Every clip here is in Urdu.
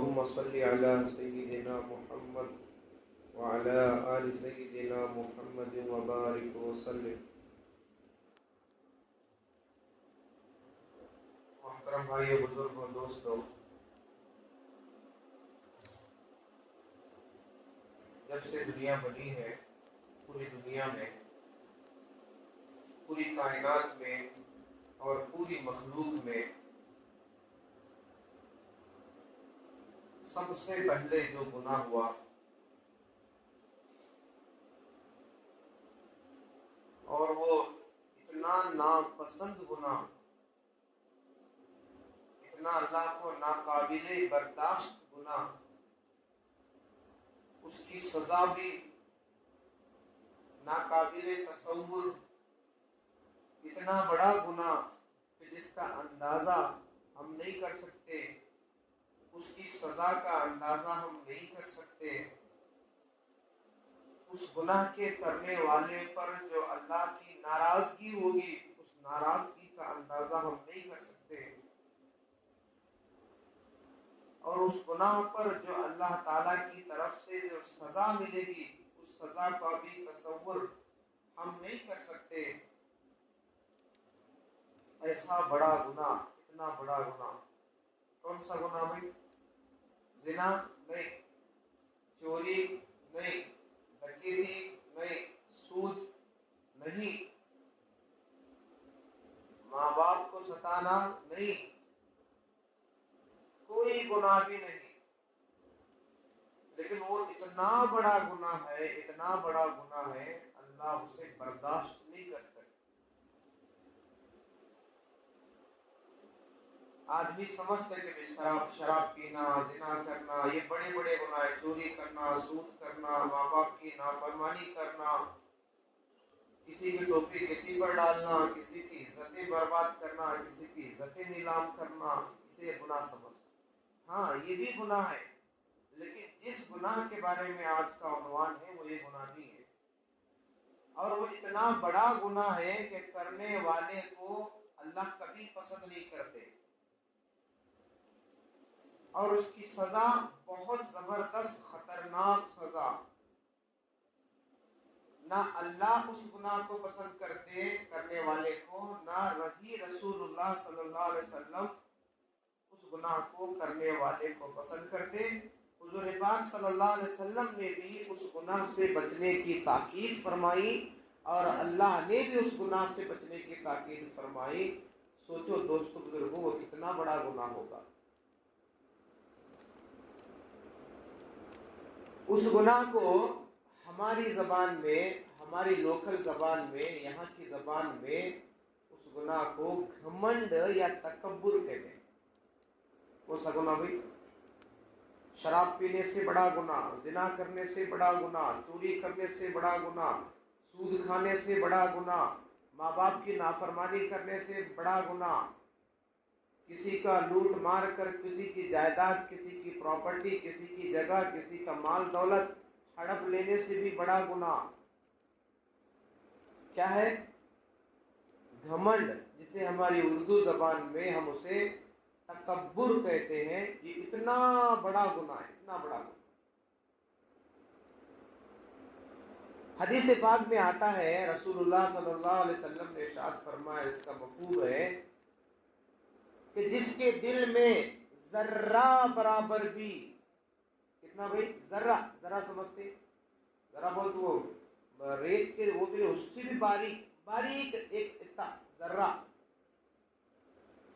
اللهم صل على سيدنا محمد وعلى آل سيدنا محمد وبارك وسلم۔ محترم بھائیو، بزرگوں، دوستوں، جب سے دنیا بنی ہے، پوری دنیا میں، پوری کائنات میں اور پوری مخلوق میں سب سے پہلے جو گناہ ہوا اور وہ اتنا ناپسند گناہ، اتنا اللہ کو ناقابل برداشت گناہ، اس کی سزا بھی ناقابل تصور، اتنا بڑا گناہ کہ جس کا اندازہ ہم نہیں کر سکتے، اس کی سزا کا اندازہ ہم نہیں کر سکتے، اس گناہ کے کرنے والے پر جو اللہ کی ناراضگی ہوگی، اس ناراضگی کا اندازہ ہم نہیں کر سکتے، اور اس گناہ پر جو اللہ تعالیٰ کی طرف سے جو سزا ملے گی، اس سزا کا بھی تصور ہم نہیں کر سکتے۔ ایسا بڑا گناہ، اتنا بڑا گناہ، کون سا گناہ بھائی؟ زنا نہیں، چوری نہیں، ڈکیتی نہیں، سود نہیں، ماں باپ کو ستانا نہیں، کوئی گناہ بھی نہیں، لیکن وہ اتنا بڑا گناہ ہے، اتنا بڑا گناہ ہے، اللہ اسے برداشت نہیں کرتا۔ آدمی سمجھتا ہے کہ شراب پینا، زنا کرنا، یہ بڑے بڑے گناہ ہیں، چوری کرنا، سود کرنا، ماں باپ کی نافرمانی کرنا، کسی کی ٹوپی کسی پر ڈالنا، کسی کی عزتیں برباد کرنا، کسی کی عزتیں نیلام کرنا، اسے گناہ سمجھتا۔ ہاں، یہ بھی گناہ ہے، لیکن جس گناہ کے بارے میں آج کا عنوان ہے وہ یہ گناہ نہیں ہے، اور وہ اتنا بڑا گناہ ہے کہ کرنے والے کو اللہ کبھی پسند نہیں کرتے، اور اس کی سزا بہت زبردست خطرناک سزا۔ نہ اللہ اس گناہ کو پسند کرتے کرنے والے کو، نہ رسول اللہ صلی اللہ علیہ وسلم اس گناہ کو کرنے والے کو پسند کرتے۔ حضور پاک صلی اللہ علیہ وسلم نے بھی اس گناہ سے بچنے کی تاکید فرمائی، اور اللہ نے بھی اس گناہ سے بچنے کی تاکید فرمائی۔ سوچو دوستو، بزرگوں، وہ کتنا بڑا گناہ ہوگا۔ اس گناہ کو ہماری زبان میں، ہماری لوکل زبان میں، یہاں کی زبان میں اس گناہ کو گھمنڈ یا تکبر کہتے ہیں۔ وہ سا گناہ بھی، شراب پینے سے بڑا گناہ، زنا کرنے سے بڑا گناہ، چوری کرنے سے بڑا گناہ، سود کھانے سے بڑا گناہ، ماں باپ کی نافرمانی کرنے سے بڑا گناہ، کسی کا لوٹ مار کر کسی کی جائیداد، کسی کی پراپرٹی، کسی کی جگہ، کسی کا مال دولت ہڑپ لینے سے بھی بڑا گناہ کیا ہے؟ گھمنڈ، جسے ہماری اردو زبان میں ہم اسے تکبر کہتے ہیں۔ یہ اتنا بڑا گناہ ہے، اتنا بڑا گناہ۔ حدیث پاک میں آتا ہے، رسول اللہ صلی اللہ علیہ وسلم نے ارشاد فرمایا، اس کا مفہوم ہے کہ جس کے دل میں ذرہ برابر بھی، کتنا بھائی؟ ذرہ سمجھتے؟ ذرہ بہت وہ ریت کے وہ بھی، اس سے بھی باریک ایک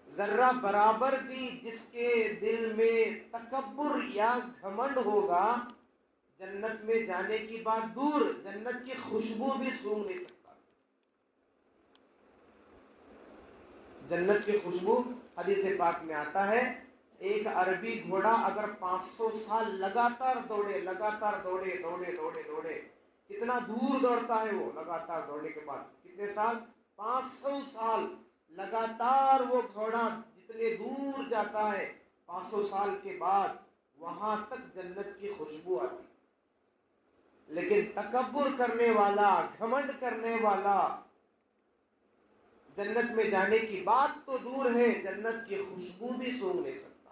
ذرہ برابر بھی جس کے دل میں تکبر یا گھمنڈ ہوگا، جنت میں جانے کی بات دور، جنت کی خوشبو بھی سونگھ نہیں سکتا۔ جنت کی خوشبو، حدیث پاک میں آتا ہے، ایک عربی گھوڑا اگر 500 سال لگاتار دوڑے، کتنا دور دوڑتا ہے وہ لگاتار دوڑنے کے بعد؟ کتنے سال؟ 500 سال لگاتار وہ گھوڑا جتنے دور جاتا ہے، 500 سال کے بعد وہاں تک جنت کی خوشبو آتی۔ لیکن تکبر کرنے والا، گھمنڈ کرنے والا، جنت میں جانے کی بات تو دور ہے، جنت کی خوشبو بھی سونگھ نہیں سکتا۔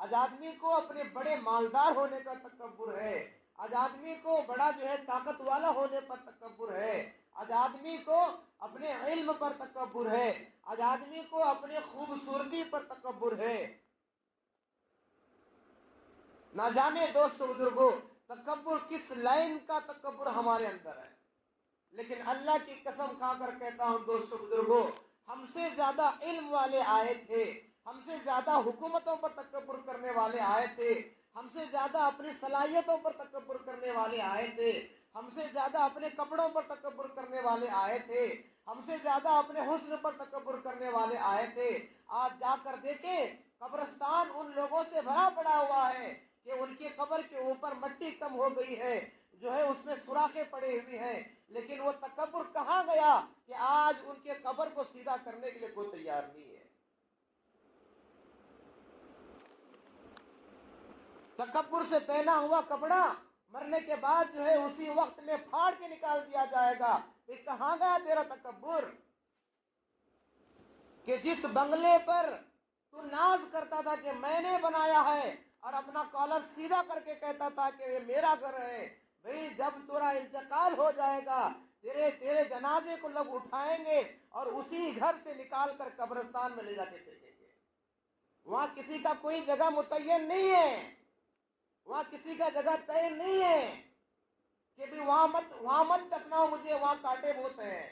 آج آدمی کو اپنے بڑے مالدار ہونے کا تکبر ہے، آج آدمی کو بڑا طاقت والا ہونے پر تکبر ہے، آج آدمی کو اپنے علم پر تکبر ہے، آج آدمی کو اپنی خوبصورتی پر تکبر ہے۔ نہ جانے دوستو بزرگوں تکبر کس لائن کا تکبر ہمارے اندر ہے، لیکن اللہ کی قسم کھا کر کہتا ہوں دوستو بزرگوں، ہم سے زیادہ علم والے آئے تھے، ہم سے زیادہ حکومتوں پر تکبر کرنے والے آئے تھے، ہم سے زیادہ اپنی صلاحیتوں پر تکبر کرنے والے آئے تھے، ہم سے زیادہ اپنے کپڑوں پر تکبر کرنے والے آئے تھے، ہم سے زیادہ اپنے حسن پر تکبر کرنے والے آئے تھے۔ آج جا کر دیکھیں قبرستان ان لوگوں سے بھرا پڑا ہوا ہے کہ ان کی قبر کے اوپر مٹی کم ہو گئی ہے، اس میں سوراخیں پڑے ہوئی ہیں، لیکن وہ تکبر کہاں گیا کہ آج ان کے قبر کو سیدھا کرنے کے لیے کوئی تیار نہیں ہے۔ تکبر سے پہنا ہوا کپڑا مرنے کے بعد اسی وقت میں پھاڑ کے نکال دیا جائے گا۔ کہاں گیا تیرا تکبر کہ جس بنگلے پر تو ناز کرتا تھا کہ میں نے بنایا ہے اور اپنا کالر سیدھا کر کے کہتا تھا کہ یہ میرا گھر ہے، بھئی جب تیرا انتقال ہو جائے گا تیرے جنازے کو لوگ اٹھائیں گے اور اسی گھر سے نکال کر قبرستان میں لے جا کے پھینکیں گے۔ وہاں کسی کا کوئی جگہ متعین نہیں ہے، وہاں کسی کا جگہ طے نہیں ہے کہ بھی وہاں مت دفناؤ مجھے، وہاں کانٹے بہت ہیں،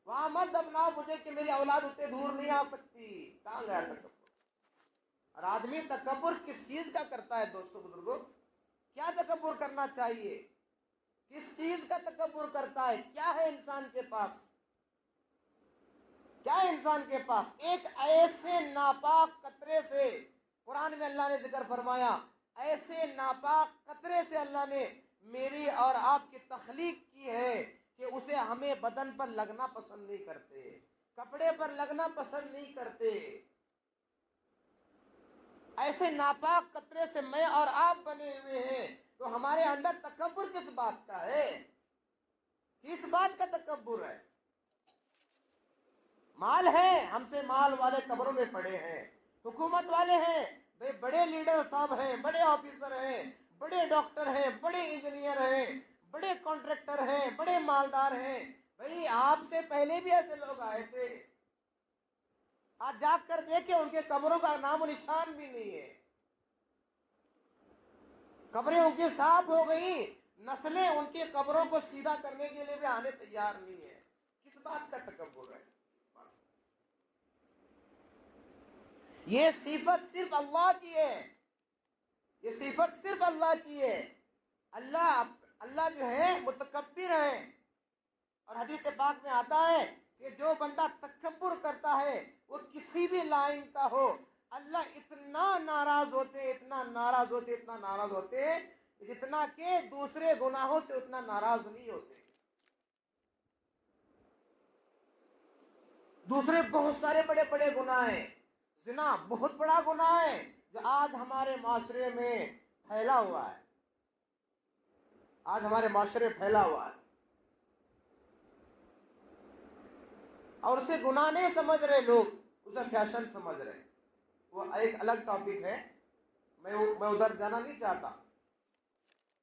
وہاں مت دفناؤ مجھے کہ میری اولاد اتنے دور نہیں آ سکتی۔ کہاں گیا تکبر؟ اور آدمی تکبر کس چیز کا کرتا ہے دوستو بزرگوں؟ کیا تکبر کرنا چاہیے؟ کس چیز کا تکبر کرتا ہے؟ کیا ہے انسان کے پاس؟ کیا ہے انسان کے پاس؟ ایک ایسے ناپاک قطرے سے، قرآن میں اللہ نے ذکر فرمایا، ایسے ناپاک قطرے سے اللہ نے میری اور آپ کی تخلیق کی ہے کہ اسے ہمیں بدن پر لگنا پسند نہیں کرتے، کپڑے پر لگنا پسند نہیں کرتے۔ ایسے ناپاک قطرے سے میں اور آپ بنے ہوئے ہیں، تو ہمارے اندر تکبر کس بات کا ہے؟ کس بات کا تکبر ہے؟ مال ہے، ہم سے مال والے قبروں میں پڑے ہیں، حکومت والے ہیں، بھئی بڑے لیڈر صاحب ہیں، بڑے آفیسر ہیں، بڑے ڈاکٹر ہیں، بڑے انجینئر ہیں، بڑے کانٹریکٹر ہیں، بڑے مالدار ہیں۔ بھئی آپ سے پہلے بھی ایسے لوگ آئے تھے، آج جا کر دیکھیں ان کے قبروں کا نام و نشان بھی نہیں ہے، قبریں ان کی صاف ہو گئی، نسلیں ان کی قبروں کو سیدھا کرنے کے لیے بھی آنے تیار نہیں ہے۔ کس بات کا تکبر ہے؟ یہ صفت صرف اللہ کی ہے، یہ صفت صرف اللہ کی ہے۔ اللہ متکبر ہے، اور حدیث پاک میں آتا ہے کہ جو بندہ تکبر کرتا ہے وہ کسی بھی لائن کا ہو، اللہ اتنا ناراض ہوتے، اتنا ناراض ہوتے، اتنا ناراض ہوتے، جتنا کہ دوسرے گناہوں سے اتنا ناراض نہیں ہوتے۔ دوسرے بہت سارے بڑے بڑے گناہ ہیں، زنا بہت بڑا گناہ ہے جو آج ہمارے معاشرے میں پھیلا ہوا ہے، آج ہمارے معاشرے پھیلا ہوا ہے، اور اسے گناہ نہیں سمجھ رہے لوگ، اسے فیشن سمجھ رہے ہیں۔ وہ ایک الگ ٹاپک ہے، میں ادھر جانا نہیں چاہتا۔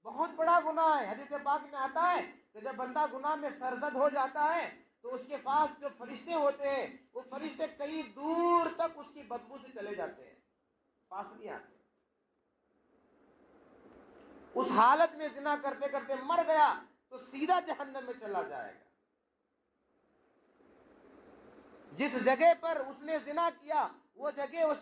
بہت بڑا گناہ ہے، حدیث پاک میں آتا ہے کہ جب بندہ گناہ میں سرزد ہو جاتا ہے تو اس کے پاس جو فرشتے ہوتے ہیں وہ فرشتے کئی دور تک اس کی بدبو سے چلے جاتے ہیں، پاس نہیں آتے۔ اس حالت میں زنا کرتے کرتے مر گیا تو سیدھا جہنم میں چلا جائے گا۔ جس جگہ پر اس نے زنا کیا وہ جگہ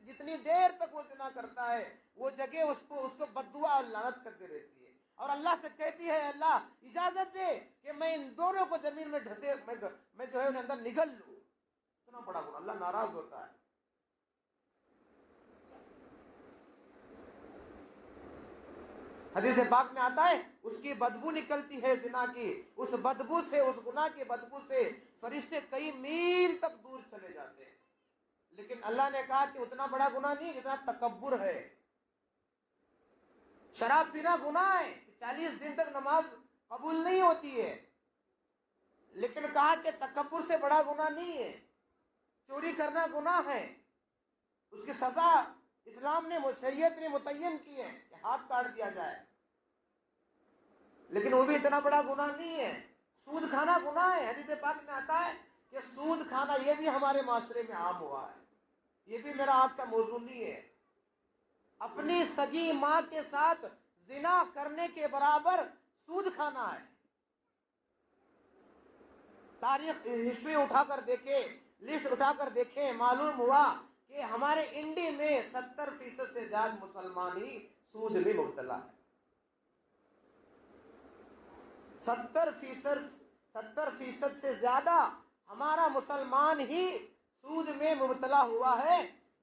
جتنی دیر تک وہ زنا کرتا ہے وہ جگہ اس کو بددعا اور لعنت کرتے رہتی ہے، اور اللہ سے کہتی ہے اللہ اجازت دے کہ میں ان دونوں کو زمین میں ڈھسے میں انہیں اندر نگل لوں۔ اتنا بڑا گناہ، اللہ ناراض ہوتا ہے۔ حدیث پاک میں آتا ہے اس کی بدبو نکلتی ہے زنا کی، اس بدبو سے، اس گناہ کی بدبو سے فرشتے کئی میل تک دور چلے جاتے ہیں، لیکن اللہ نے کہا کہ اتنا بڑا گناہ نہیں جتنا تکبر ہے۔ شراب پینا گناہ ہے، 40 دن تک نماز قبول نہیں ہوتی ہے، لیکن کہا کہ تکبر سے بڑا گناہ نہیں ہے۔ چوری کرنا گناہ ہے، اس کی سزا اسلام نے شریعت نے متعین کی ہے کہ ہاتھ کاٹ دیا جائے، لیکن وہ بھی اتنا بڑا گناہ نہیں ہے۔ سود کھانا گناہ ہے، حدیث پاک میں آتا ہے کہ سود کھانا یہ بھی ہمارے معاشرے میں عام ہوا ہے، یہ بھی میرا آج کا موضوع نہیں ہے۔ اپنی سگی ماں کے ساتھ زنا کرنے کے برابر سود کھانا ہے۔ تاریخ ہسٹری اٹھا کر دیکھے، لسٹ اٹھا کر دیکھیں، معلوم ہوا کہ ہمارے انڈیا میں 70% سے زیادہ مسلمان ہی سود میں مبتلا ہے۔ 70% سے زیادہ ہمارا مسلمان ہی سود میں مبتلا ہوا ہے،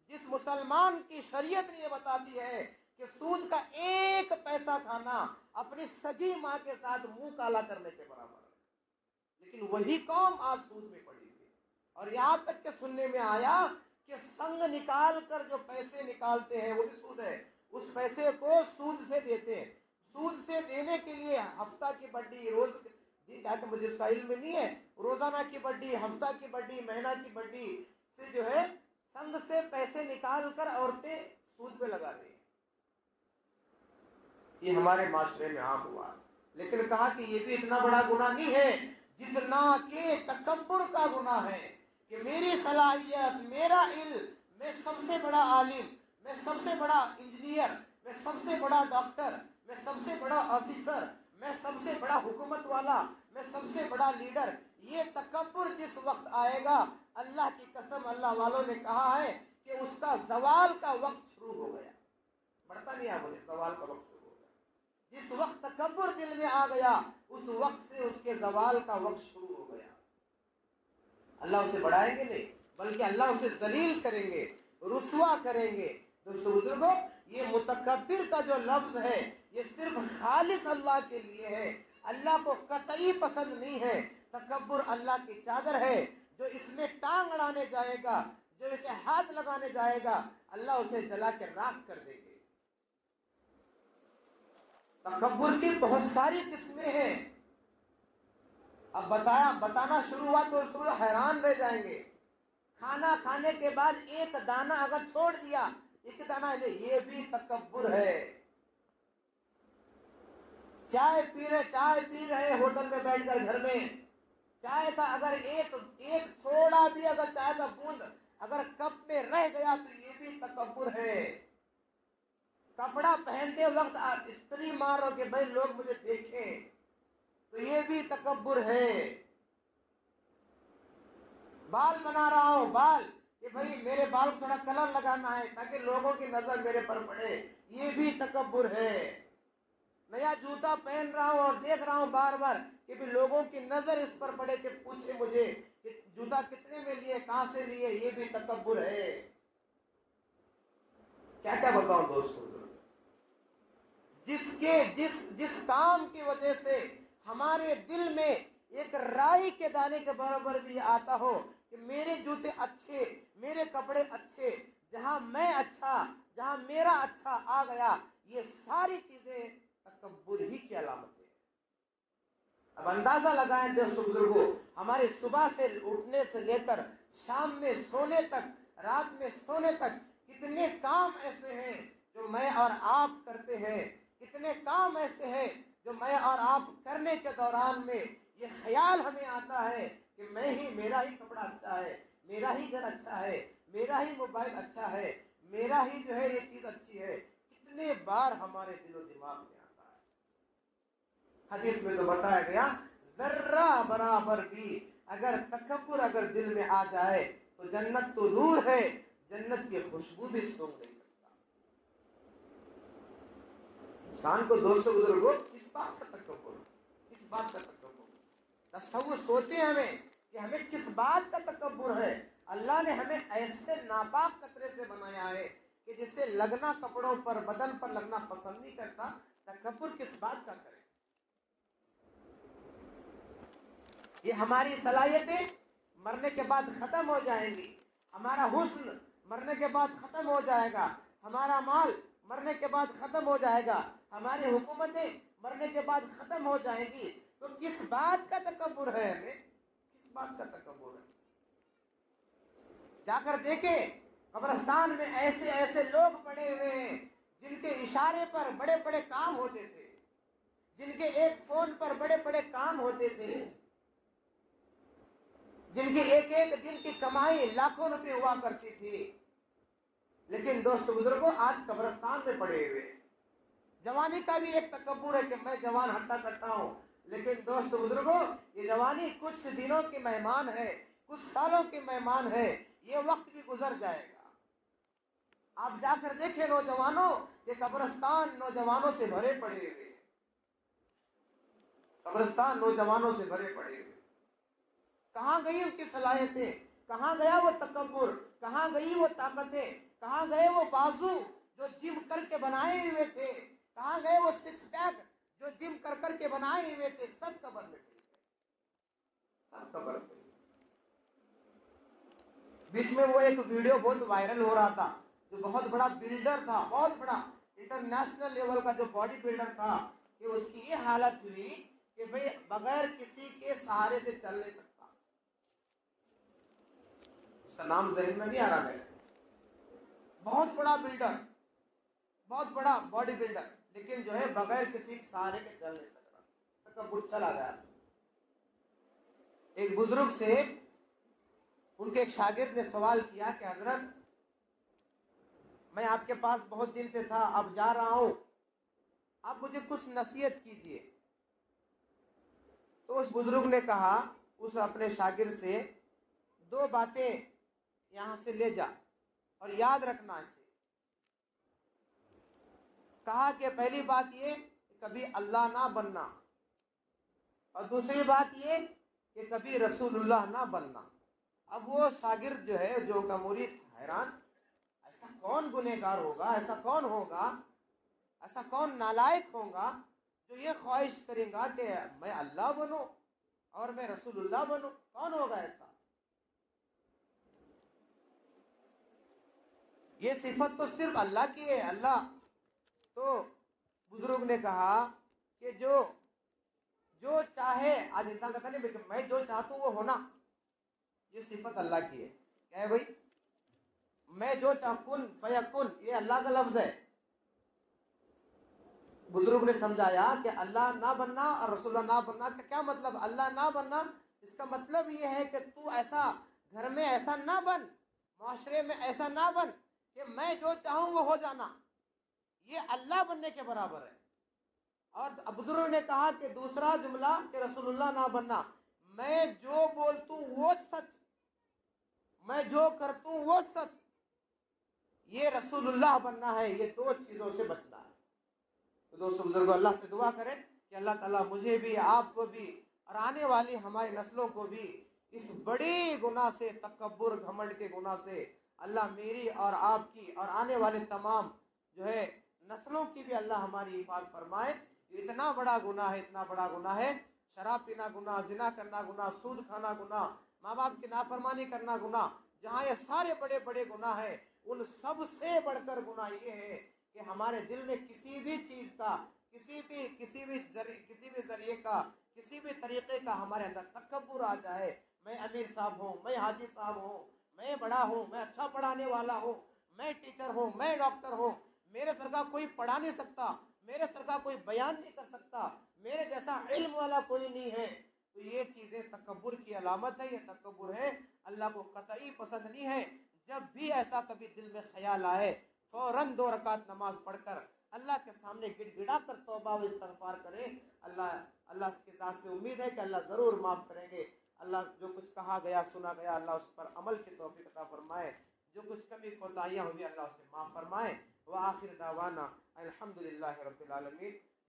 جس مسلمان کی شریعت نے یہ بتاتی ہے کہ سود کا ایک پیسہ کھانا اپنی سگی ماں کے ساتھ منہ کالا کرنے کے برابر ہے، لیکن وہی قوم آج سود میں پڑی ہوئی، اور یہاں تک کہ سننے میں آیا کہ سنگ نکال کر جو پیسے نکالتے ہیں وہ بھی سود ہے، اس پیسے کو سود سے دیتے ہیں۔ سود سے دینے کے لیے ہفتہ کی بڈی، روز کہ مجھے اس کا علم نہیں ہے، روزانہ کی بڈی، ہفتہ کی بڈی، مہینہ کی بڈی سے جو ہے سنگ سے پیسے نکال کر عورتیں سود پہ لگا رہی ہیں۔ یہ ہمارے معاشرے میں عام ہوا، لیکن کہا کہ یہ بھی اتنا بڑا گناہ نہیں ہے جتنا کہ تکبر کا گناہ ہے، کہ میری صلاحیت، میرا علم، میں سب سے بڑا عالم، میں سب سے بڑا انجینئر، میں سب سے بڑا ڈاکٹر، میں سب سے بڑا آفیسر، میں سب سے بڑا حکومت والا، میں سب سے بڑا لیڈر۔ یہ تکبر جس وقت آئے گا، اللہ کی قسم اللہ والوں نے کہا ہے کہ اس کا زوال کا وقت شروع ہو گیا۔ بڑھتا نہیں ہے، بولے زوال کا وقت شروع ہو گیا۔ جس وقت تکبر دل میں آ گیا، اس وقت سے اس کے زوال کا وقت شروع ہو گیا۔ اللہ اسے بڑھائیں گے نہیں، بلکہ اللہ اسے ذلیل کریں گے، رسوا کریں گے۔ دوستو بزرگوں، یہ متکبر کا جو لفظ ہے یہ صرف خالص اللہ کے لیے ہے، اللہ کو قطعی پسند نہیں ہے۔ تکبر اللہ کی چادر ہے، جو اس میں ٹانگ اڑانے جائے گا، جو اسے ہاتھ لگانے جائے گا، اللہ اسے جلا کے راکھ کر دے گے۔ تکبر کی بہت ساری قسمیں ہیں، اب بتانا شروع ہوا تو حیران رہ جائیں گے۔ کھانا کھانے کے بعد ایک دانہ اگر چھوڑ دیا، ایک دانہ یہ بھی تکبر ہے۔ چائے پی رہے ہوٹل میں بیٹھ کر، گھر میں چائے کا اگر ایک تھوڑا بھی اگر چائے کا بوند اگر کپ میں رہ گیا تو یہ بھی تکبر ہے۔ کپڑا پہنتے وقت آپ استری مارو کہ بھائی لوگ مجھے دیکھیں، تو یہ بھی تکبر ہے۔ بال بنا رہا ہوں، کہ بھائی میرے بال کو تھوڑا کلر لگانا ہے تاکہ لوگوں کی نظر میرے پر پڑے، یہ بھی تکبر ہے۔ نیا جوتا پہن رہا ہوں اور دیکھ رہا ہوں بار بار کہ بھی لوگوں کی نظر اس پر پڑے، کہ پوچھے مجھے کہ جوتا کتنے میں لیے، کہاں سے لیے، یہ بھی تکبر ہے۔ کیا کیا بتاؤں دوستوں، جس کام کی وجہ سے ہمارے دل میں ایک رائی کے دانے کے برابر بھی آتا ہو کہ میرے جوتے اچھے، میرے کپڑے اچھے، جہاں میں اچھا، جہاں میرا اچھا آ گیا، یہ ساری چیزیں تکبر ہی کی علامت ہے۔ اب اندازہ لگائیں دوستو بزرگوں، ہمارے صبح سے اٹھنے سے لے کر شام میں سونے تک، رات میں سونے تک کتنے کام ایسے ہیں جو میں اور آپ کرتے ہیں، کتنے کام ایسے ہیں جو میں اور آپ کرنے کے دوران میں یہ خیال ہمیں آتا ہے کہ میرا ہی کپڑا اچھا ہے، میرا ہی گھر اچھا ہے، میرا ہی موبائل اچھا ہے، میرا ہی جو ہے یہ چیز اچھی ہے۔ کتنے بار ہمارے دل و دماغ میں آتا ہے۔ حدیث میں تو بتایا گیا، ذرہ برابر بھی اگر تکبر اگر دل میں آ جائے تو جنت تو دور ہے، جنت کی خوشبو بھی سونگ نہیں سکتا۔ انسان کو دوستو بزرگوں کس بات کا تکبر، کس بات کا تکبر، تصور سوچیں ہمیں کہ ہمیں کس بات کا تکبر ہے۔ اللہ نے ہمیں ایسے ناپاک قطرے سے بنایا ہے کہ جس سے لگنا کپڑوں پر، بدن پر لگنا پسند نہیں کرتا، تکبر کس بات کا کرے۔ یہ ہماری صلاحیتیں مرنے کے بعد ختم ہو جائیں گی، ہمارا حسن مرنے کے بعد ختم ہو جائے گا، ہمارا مال مرنے کے بعد ختم ہو جائے گا، ہماری حکومتیں مرنے کے بعد ختم ہو جائیں گی، تو کس بات کا تکبر ہے ہمیں، کس بات کا تکبر ہے؟ جا کر دیکھیں قبرستان میں ایسے ایسے لوگ پڑے ہوئے ہیں جن کے اشارے پر بڑے بڑے کام ہوتے تھے، جن کے ایک فون پر بڑے بڑے کام ہوتے تھے، جن کی ایک ایک دن کی کمائی لاکھوں روپے ہوا کرتی تھی، لیکن دوست بزرگوں آج قبرستان میں پڑے ہوئے۔ جوانی کا بھی ایک تکبر ہے کہ میں جوان ہٹا کرتا ہوں، لیکن دوست بزرگوں یہ جوانی کچھ دنوں کی مہمان ہے، کچھ سالوں کی مہمان ہے، یہ وقت بھی گزر جائے گا۔ آپ جا کر دیکھیں نوجوانوں، یہ قبرستان نوجوانوں سے بھرے پڑے ہوئے، قبرستان نوجوانوں سے بھرے پڑے ہوئے۔ کہاں گئی ان کی صلاحیتیں؟ کہاں گیا وہ تکبر؟ کہاں گئی وہ طاقتیں؟ کہاں گئے وہ بازو جو جم کر کے بنائے ہوئے تھے؟ کہاں گئے وہ سکس پیک جو جم کر کر کے بنائے ہوئے تھے؟ سب قبر میں گئے، سب قبر میں۔ بیچ میں وہ ایک ویڈیو بہت وائرل ہو رہا تھا، جو بہت بڑا بلڈر تھا، بہت بڑا انٹرنیشنل لیول کا جو باڈی بلڈر تھا، کہ اس کی یہ حالت ہوئی کہ بھئی بغیر کسی کے سہارے سے چل نہیں سکتا۔ اس کا نام ذہن میں نہیں آ رہا ہے، بہت بڑا بلڈر، بہت بڑا باڈی بلڈر، لیکن جو ہے بغیر کسی سہارے کے چل نہیں سکتا، تکبر چلا گیا۔ ایک بزرگ سے ان کے ایک شاگرد نے سوال کیا کہ حضرت میں آپ کے پاس بہت دن سے تھا، اب جا رہا ہوں، آپ مجھے کچھ نصیحت کیجئے۔ تو اس بزرگ نے کہا اس اپنے شاگرد سے، دو باتیں یہاں سے لے جا اور یاد رکھنا اسے۔ کہا کہ پہلی بات یہ کہ کبھی اللہ نہ بننا، اور دوسری بات یہ کہ کبھی رسول اللہ نہ بننا۔ اب وہ شاگرد جو ہے، جو کا مرید، حیران، ایسا کون گنہگار ہوگا، ایسا کون ہوگا، ایسا کون نالائق ہوگا جو یہ خواہش کرے گا کہ میں اللہ بنوں اور میں رسول اللہ بنوں؟ کون ہوگا ایسا؟ یہ صفت تو صرف اللہ کی ہے، اللہ۔ تو بزرگ نے کہا کہ جو چاہے، آج انسان کہتا نہیں کہ میں جو چاہتا ہوں وہ ہونا، یہ صفت اللہ کی ہے۔ کیا ہے بھائی؟ میں جو چاہوں فیکن، یہ اللہ کا لفظ ہے۔ بزرگ نے سمجھایا کہ اللہ نہ بننا اور رسول اللہ نہ بننا کا کیا مطلب؟ اللہ نہ بننا اس کا مطلب یہ ہے کہ تو ایسا گھر میں ایسا نہ بن، معاشرے میں ایسا نہ بن کہ میں جو چاہوں وہ ہو جانا، یہ اللہ بننے کے برابر ہے۔ اور بزرگ نے کہا کہ دوسرا جملہ کہ رسول اللہ نہ بننا، میں جو بولتا ہوں وہ سچ، میں جو کرتا ہوں وہ سچ، یہ رسول اللہ بننا ہے۔ یہ دو چیزوں سے بچنا ہے۔ تو دوستو بزرگوں، اللہ سے دعا کریں کہ اللہ تعالیٰ مجھے بھی، آپ کو بھی، اور آنے والی ہماری نسلوں کو بھی اس بڑی گناہ سے، تکبر گھمنڈ کے گناہ سے اللہ میری اور آپ کی اور آنے والے تمام جو ہے نسلوں کی بھی اللہ ہماری حفاظت فرمائے۔ یہ اتنا بڑا گناہ ہے، اتنا بڑا گناہ ہے، شراب پینا گناہ، زنا کرنا گناہ، سود کھانا گناہ، ماں باپ کی نافرمانی کرنا گناہ، جہاں یہ سارے بڑے بڑے گناہ ہیں، ان سب سے بڑھ کر گناہ یہ ہے کہ ہمارے دل میں کسی بھی چیز کا، کسی بھی ذریعے کا، کسی بھی طریقے کا ہمارے اندر تکبر آ جائے۔ میں امیر صاحب ہوں، میں حاجی صاحب ہوں، میں بڑا ہوں، میں اچھا پڑھانے والا ہوں، میں ٹیچر ہوں، میں ڈاکٹر ہوں، میرے سر کا کوئی پڑھا نہیں سکتا، میرے سر کا کوئی بیان نہیں کر سکتا، میرے جیسا علم والا کوئی نہیں ہے، تو یہ چیزیں تکبر کی علامت ہے، یہ تکبر ہے، اللہ کو قطعی پسند نہیں ہے۔ جب بھی ایسا کبھی دل میں خیال آئے، فوراً 2 رکعت نماز پڑھ کر اللہ کے سامنے گڑ گڑا کر توبہ و استغفار کرے۔ اللہ کی ذات سے امید ہے کہ اللہ ضرور معاف کریں گے۔ اللہ جو کچھ کہا گیا، سنا گیا، اللہ اس پر عمل کی توفیق عطا فرمائے۔ جو کچھ کمی کوتاہیاں ہوئی اللہ اسے معاف فرمائے۔ وآخر دعوانا الحمدللہ رب العالمین۔